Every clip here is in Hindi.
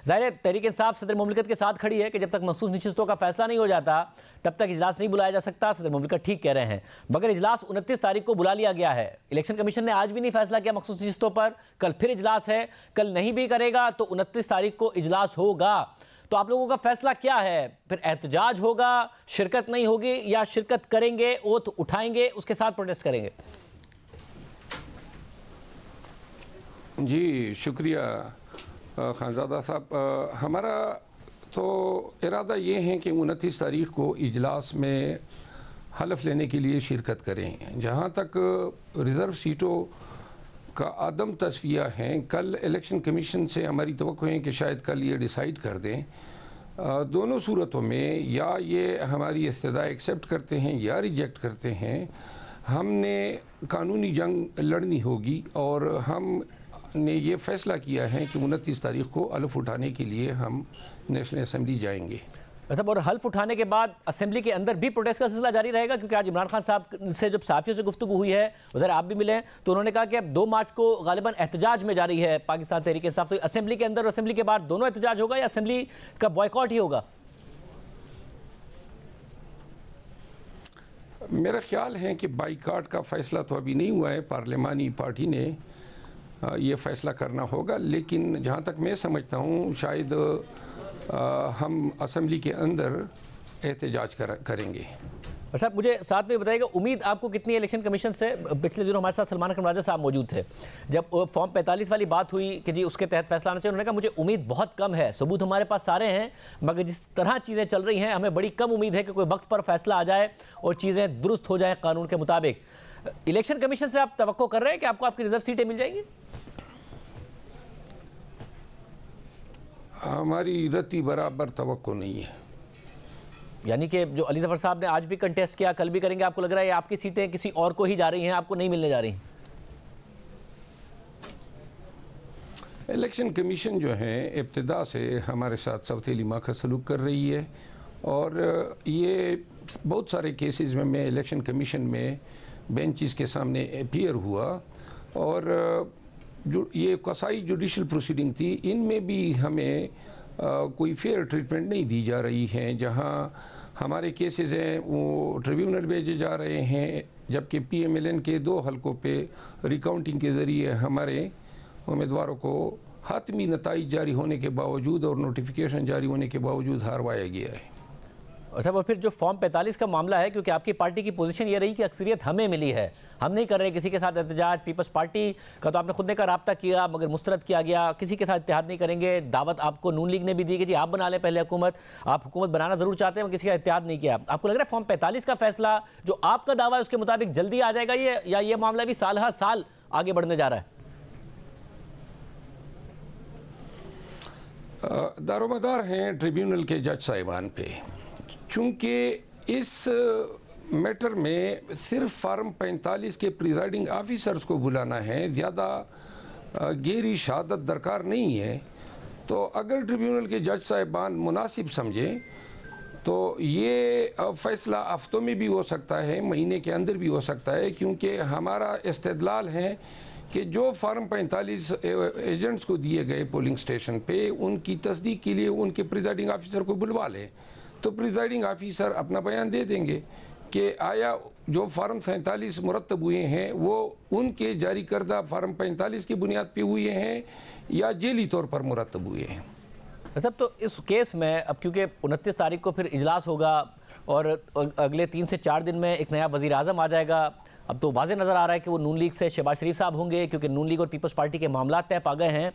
ज़ाहिर है तहरीक इंसाफ सदर मुमलिकत के साथ खड़ी है कि जब तक मखसूस नशिस्तों का फैसला नहीं हो जाता तब तक इजलास नहीं बुलाया जा सकता। सदर मुमलिकत ठीक कह रहे हैं, मगर इजलास 29 तारीख को बुला लिया गया है। इलेक्शन कमीशन ने आज भी नहीं फैसला किया मखसूस नशिस्तों पर, कल फिर इजलास है, कल नहीं भी करेगा तो 29 तारीख को इजलास होगा। तो आप लोगों का फैसला क्या है? फिर एहतजाज होगा, शिरकत नहीं होगी, या शिरकत करेंगे, ओथ उठाएंगे, उसके साथ प्रोटेस्ट करेंगे? जी शुक्रिया खानज़ादा साहब। हमारा तो इरादा ये है कि 29 तारीख को इजलास में हलफ लेने के लिए शिरकत करें। जहाँ तक रिज़र्व सीटों का आदम तस्वीया है, कल इलेक्शन कमीशन से हमारी तवक्को है कि शायद कल ये डिसाइड कर दें। दोनों सूरतों में या ये हमारी इस्तदा एक्सेप्ट करते हैं या रिजेक्ट करते हैं। हमने कानूनी जंग लड़नी होगी और हम ने ये फैसला किया है कि 29 तारीख को हल्फ उठाने के लिए हम नेशनल असम्बली जाएंगे। मतलब और हल्फ उठाने के बाद असेंबली के अंदर भी प्रोटेस्ट का सिलसिला जारी रहेगा? क्योंकि आज इमरान खान साहब से जब सहाफ़ियों से गुफ्तगू हुई है, उधर आप भी मिले, तो उन्होंने कहा कि अब 2 मार्च को गालिबन एहतजाज में जारी है पाकिस्तान तहरीक इंसाफ। तो असेंबली के अंदर और असेंबली के बाहर दोनों एहतजाज होगा या असेंबली का बॉयकॉट ही होगा? मेरा ख्याल है कि बाइकाट का फैसला तो अभी नहीं हुआ है, पार्लिमानी पार्टी ने ये फैसला करना होगा। लेकिन जहाँ तक मैं समझता हूँ शायद हम असेंबली के अंदर एहतजाज करेंगे। अच्छा, मुझे साथ में बताइएगा, उम्मीद आपको कितनी इलेक्शन कमीशन से? पिछले दिनों हमारे साथ सलमान अकरम राजा साहब मौजूद थे, जब फॉर्म 45 वाली बात हुई कि जी उसके तहत फैसला आना चाहिए, उन्होंने कहा मुझे उम्मीद बहुत कम है, सबूत हमारे पास सारे हैं, मगर जिस तरह चीज़ें चल रही हैं हमें बड़ी कम उम्मीद है कि कोई वक्त पर फैसला आ जाए और चीज़ें दुरुस्त हो जाएँ कानून के मुताबिक। इलेक्शन कमीशन से आप तवक्को कर रहे हैं कि आपको आपकी रिजर्व सीटें मिल जाएंगी? हमारी रत्ती बराबर तवक्को नहीं है। यानी कि जो अली जफर साहब ने आज भी कंटेस्ट किया, कल भी करेंगे, आपको लग रहा है आपकी सीटें किसी और को ही जा रही हैं, आपको नहीं मिलने जा रही? इलेक्शन कमीशन जो है इब्तिदा से हमारे साथ सवतीली माखा सलूक कर रही है और ये बहुत सारे केसेस में मैं इलेक्शन कमीशन में बेंचेस के सामने अपीयर हुआ और जो ये कसाई जुडिशल प्रोसीडिंग थी, इनमें भी हमें कोई फेयर ट्रीटमेंट नहीं दी जा रही है। जहां हमारे केसेस हैं वो ट्रिब्यूनल भेजे जा रहे हैं, जबकि PMLN के 2 हलकों पे रिकाउंटिंग के ज़रिए हमारे उम्मीदवारों को हातमी नताइज जारी होने के बावजूद और नोटिफिकेशन जारी होने के बावजूद हारवाया गया है। अच्छा, और फिर जो फॉर्म 45 का मामला है, क्योंकि आपकी पार्टी की पोजीशन ये रही कि अक्सरियत हमें मिली है, हम नहीं कर रहे किसी के साथ एहतजाज। पीपल्स पार्टी का तो आपने खुद ने का राब्ता किया मगर मुस्तरद किया गया, किसी के साथ इत्तेहाद नहीं करेंगे। दावत आपको नून लीग ने भी दी कि जी आप बना लें पहले हुकूमत, आप हुकूमत बनाना ज़रूर चाहते हैं, किसी का इत्तेहाद नहीं किया। आपको लग रहा है फॉर्म 45 का फैसला जो आपका दावा है उसके मुताबिक जल्दी आ जाएगा ये, या ये मामला भी साल हर साल आगे बढ़ने जा रहा है? दारोमदार हैं ट्रिब्यूनल के जज साहिबान पे, चूँकि इस मैटर में सिर्फ फार्म 45 के प्रिजाइडिंग ऑफिसर्स को बुलाना है, ज़्यादा गहरी शहादत दरकार नहीं है। तो अगर ट्रिब्यूनल के जज साहिबान मुनासिब समझें तो ये फ़ैसला हफ्तों में भी हो सकता है, महीने के अंदर भी हो सकता है, क्योंकि हमारा इस्तेदलाल है कि जो फार्म 45 एजेंट्स को दिए गए पोलिंग स्टेशन पे, उनकी तस्दीक के लिए उनके प्रिजाइडिंग ऑफिसर को बुलवा लें, तो प्रिजाइडिंग ऑफिसर अपना बयान दे देंगे कि आया जो फार्म 47 मुरतब हुए हैं वो उनके जारी करदा फार्म 45 की बुनियाद पे हुए हैं या जेली तौर पर मुरतब हुए हैं। सब तो इस केस में अब क्योंकि 29 तारीख को फिर इजलास होगा और अगले 3 से 4 दिन में एक नया वज़ीर आज़म आ जाएगा। अब तो वाज़ेह नज़र आ रहा है कि वो नून लीग से शहबाज शरीफ साहब होंगे, क्योंकि नून लीग और पीपल्स पार्टी के मामला तय पा गए हैं।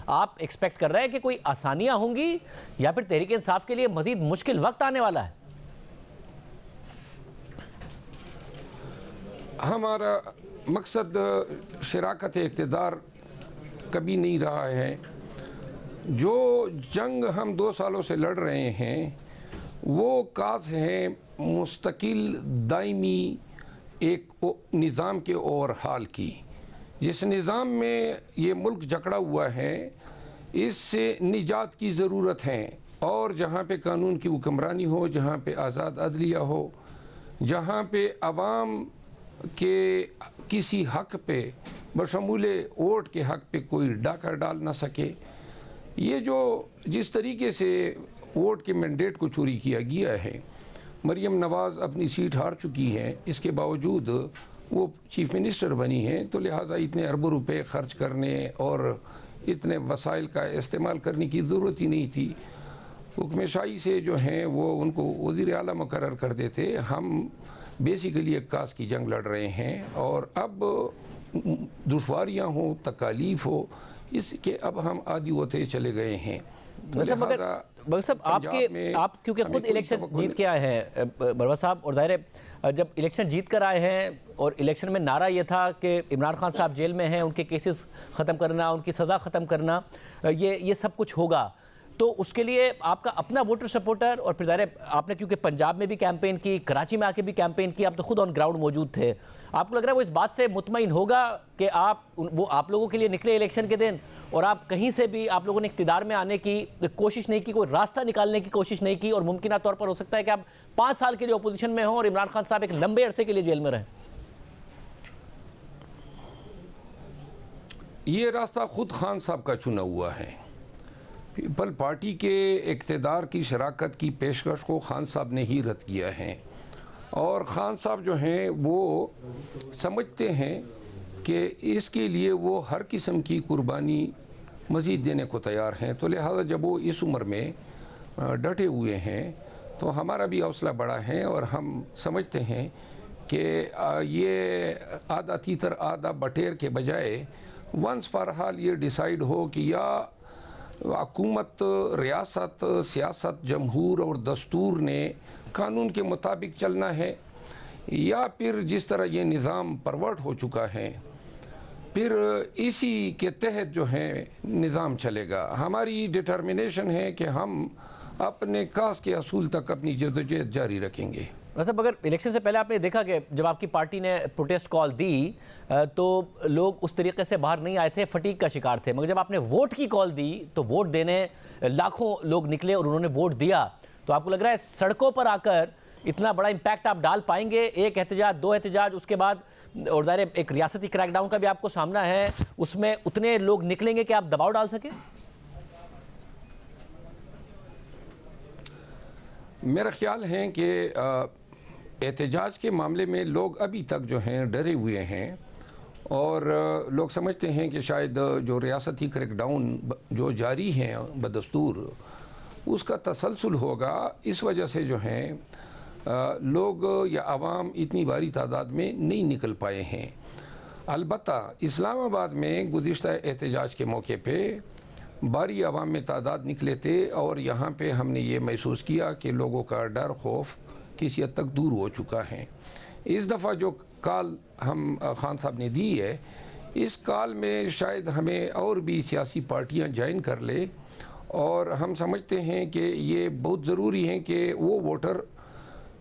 आप एक्सपेक्ट कर रहे हैं कि कोई आसानियां होंगी या फिर तहरीक इंसाफ के लिए मजीद मुश्किल वक्त आने वाला है? हमारा मकसद शराकत इक़्तिदार कभी नहीं रहा है। जो जंग हम 2 सालों से लड़ रहे हैं वो काज है मुस्तकिल दायमी एक निज़ाम के ओवरहाल की। जिस निज़ाम में ये मुल्क जकड़ा हुआ है इससे निजात की ज़रूरत है, और जहाँ पे कानून की हुक्मरानी हो, जहाँ पे आज़ाद अदलिया हो, जहाँ पे अवाम के किसी हक़ पे बशमूल वोट के हक़ पे कोई डाका डाल ना सके, ये जो जिस तरीके से वोट के मैंडेट को चोरी किया गया है, मरियम नवाज़ अपनी सीट हार चुकी हैं, इसके बावजूद वो चीफ मिनिस्टर बनी हैं, तो लिहाजा इतने अरबों रुपए खर्च करने और इतने वसाइल का इस्तेमाल करने की ज़रूरत ही नहीं थी। हुक्म शाही से जो हैं वो उनको वज़ीर आला मुकर्रर कर देते। हम बेसिकली एक कास की जंग लड़ रहे हैं और अब दुश्वारियाँ हो, तकालीफ हो, इसके अब हम आदी होते चले गए हैं। तो मगर साहब आप क्योंकि खुद इलेक्शन जीत के आए हैं बरवा साहब, और जाहिर है जब इलेक्शन जीत कर आए हैं और इलेक्शन में नारा ये था कि इमरान खान साहब जेल में हैं, उनके केसेस ख़त्म करना, उनकी सज़ा ख़त्म करना, ये सब कुछ होगा, तो उसके लिए आपका अपना वोटर सपोर्टर और फिर ज़ाहिर आपने क्योंकि पंजाब में भी कैंपेन की, कराची में आके भी कैंपेन की, आप तो खुद ऑन ग्राउंड मौजूद थे, आपको लग रहा है वो इस बात से मुतमईन होगा कि आप लोगों के लिए निकले इलेक्शन के दिन और आप कहीं से भी आप लोगों ने इक़्तिदार में आने की कोशिश नहीं की, कोई रास्ता निकालने की कोशिश नहीं की, और मुमकिन तौर पर हो सकता है कि आप 5 साल के लिए अपोजिशन में हों और इमरान खान साहब एक लंबे अरसे के लिए जेल में रहें? ये रास्ता खुद खान साहब का चुना हुआ है। पीपल पार्टी के इक़्तिदार की शराकत की पेशकश को खान साहब ने ही रद्द किया है, और ख़ान साहब जो हैं वो समझते हैं कि इसके लिए वो हर किस्म की कुर्बानी मज़ीद देने को तैयार हैं। तो लिहाजा जब वो इस उम्र में डटे हुए हैं तो हमारा भी हौसला बड़ा है, और हम समझते हैं कि ये आधा तीतर आधा बटेर के बजाय वंस फॉर हाल ये डिसाइड हो कि या हुकूमत, रियासत, सियासत, जमहूर और दस्तूर ने कानून के मुताबिक चलना है, या फिर जिस तरह ये निज़ाम परवर्ट हो चुका है फिर इसी के तहत जो है निज़ाम चलेगा। हमारी डिटर्मिनेशन है कि हम अपने कास के असूल तक अपनी जद्दोजहद जारी रखेंगे। मतलब अगर इलेक्शन से पहले आपने देखा कि जब आपकी पार्टी ने प्रोटेस्ट कॉल दी तो लोग उस तरीके से बाहर नहीं आए थे, फटीग का शिकार थे, मगर जब आपने वोट की कॉल दी तो वोट देने लाखों लोग निकले और उन्होंने वोट दिया। तो आपको लग रहा है सड़कों पर आकर इतना बड़ा इम्पैक्ट आप डाल पाएंगे? एक एहतजाज, 2 एहतजाज, उसके बाद और ज़ाहिर एक रियासती क्रैकडाउन का भी आपको सामना है, उसमें उतने लोग निकलेंगे कि आप दबाव डाल सकें? मेरा ख्याल है कि एहतजाज के मामले में लोग अभी तक जो हैं डरे हुए हैं, और लोग समझते हैं कि शायद जो रियासती क्रैकडाउन जो जारी है बदस्तूर उसका तसलसल होगा। इस वजह से जो हैं लोग या आवाम इतनी भारी तादाद में नहीं निकल पाए हैं। अलबत्ता इस्लामाबाद में गुज़िश्ता एहतजाज के मौके पे भारी आवाम में तादाद निकले थे, और यहाँ पे हमने ये महसूस किया कि लोगों का डर खौफ किसी हद तक दूर हो चुका है। इस दफ़ा जो कॉल हम खान साहब ने दी है, इस कॉल में शायद हमें और भी सियासी पार्टियाँ ज्वाइन कर ले, और हम समझते हैं कि ये बहुत ज़रूरी है कि वो वोटर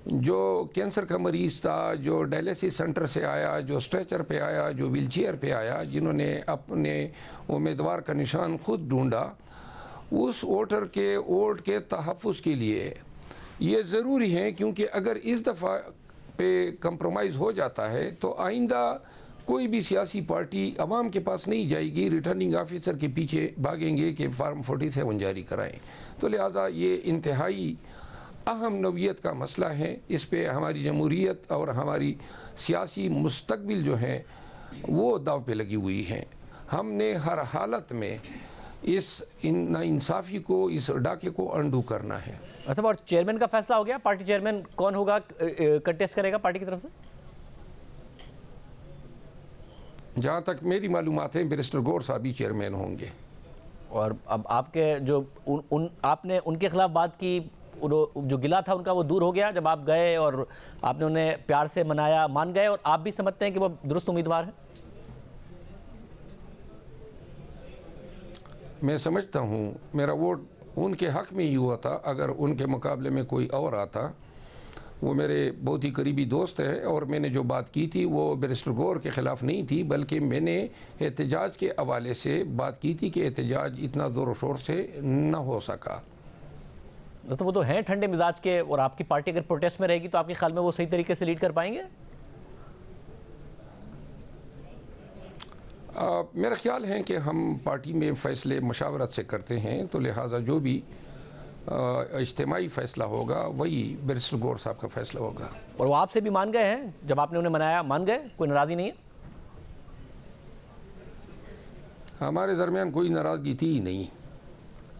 जो कैंसर का मरीज़ था, जो डायलिसिस सेंटर से आया, जो स्ट्रेचर पे आया, जो व्हीलचेयर पे आया, जिन्होंने अपने उम्मीदवार का निशान खुद ढूंढा, उस वोटर के वोट के तहफ़्फ़ुज़ के लिए ये ज़रूरी है, क्योंकि अगर इस दफ़ा पे कंप्रोमाइज़ हो जाता है तो आइंदा कोई भी सियासी पार्टी अवाम के पास नहीं जाएगी, रिटर्निंग ऑफिसर के पीछे भागेंगे कि फार्म 47 जारी कराएं। तो लिहाजा ये इंतहाई अहम नौइयत का मसला है। इस पे हमारी जमहूरियत और हमारी सियासी मुस्तकबिल जो है वो दाव पे लगी हुई है। हमने हर हालत में इस नाइंसाफ़ी को, इस डाके को अंडू करना है। अच्छा, और चेयरमैन का फैसला हो गया? पार्टी चेयरमैन कौन होगा, कंटेस्ट करेगा पार्टी की तरफ से? जहाँ तक मेरी मालूमात है बैरिस्टर गौर साहब ही चेयरमैन होंगे। और अब आपके जो आपने उनके खिलाफ बात की, जो गिला था उनका वो दूर हो गया जब आप गए और आपने उन्हें प्यार से मनाया, मान गए, और आप भी समझते हैं कि वो दुरुस्त उम्मीदवार है? मैं समझता हूँ मेरा वोट उनके हक़ में ही हुआ था। अगर उनके मुकाबले में कोई और आता, वो मेरे बहुत ही करीबी दोस्त हैं, और मैंने जो बात की थी वो बैरिस्टर गौर के ख़िलाफ़ नहीं थी, बल्कि मैंने एहतजाज के हवाले से बात की थी कि एहतजाज इतना ज़ोर शोर से न हो सका। तो वो तो हैं ठंडे मिजाज के, और आपकी पार्टी अगर प्रोटेस्ट में रहेगी तो आपके ख्याल में वो सही तरीके से लीड कर पाएंगे? मेरा ख्याल है कि हम पार्टी में फ़ैसले मशावरत से करते हैं, तो लिहाजा जो भी इज्तिमाई फ़ैसला होगा वही बैरिस्टर गौर साहब का फ़ैसला होगा। और वो आपसे भी मान गए हैं, जब आपने उन्हें मनाया मान गए, कोई नाराज़गी नहीं है? हमारे दरमियान कोई नाराज़गी थी ही नहीं।